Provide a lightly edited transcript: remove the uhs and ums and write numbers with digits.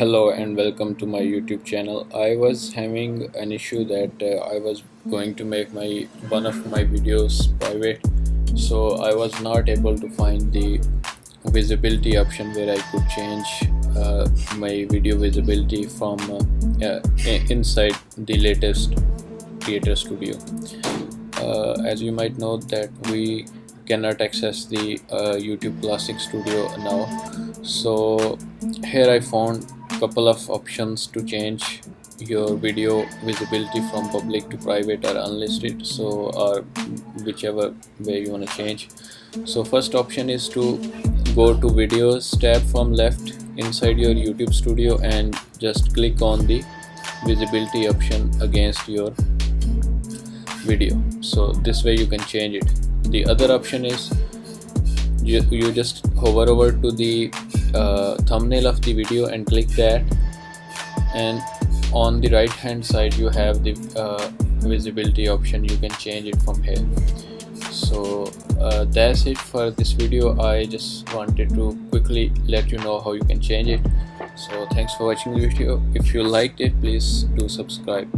Hello and welcome to my YouTube channel. I was having an issue that I was going to make my one of my videos private, so I was not able to find the visibility option where I could change my video visibility from inside the latest Creator Studio. As you might know that we cannot access the YouTube Classic Studio now, so here I found couple of options to change your video visibility from public to private or unlisted, so or whichever way you want to change. So first option is to go to videos tab from left inside your YouTube Studio and just click on the visibility option against your video. So this way you can change it. The other option is you just hover over to the thumbnail of the video and click that, and on the right hand side you have the visibility option. You can change it from here. So that's it for this video. I just wanted to quickly let you know how you can change it. So thanks for watching the video. If you liked it, please do subscribe.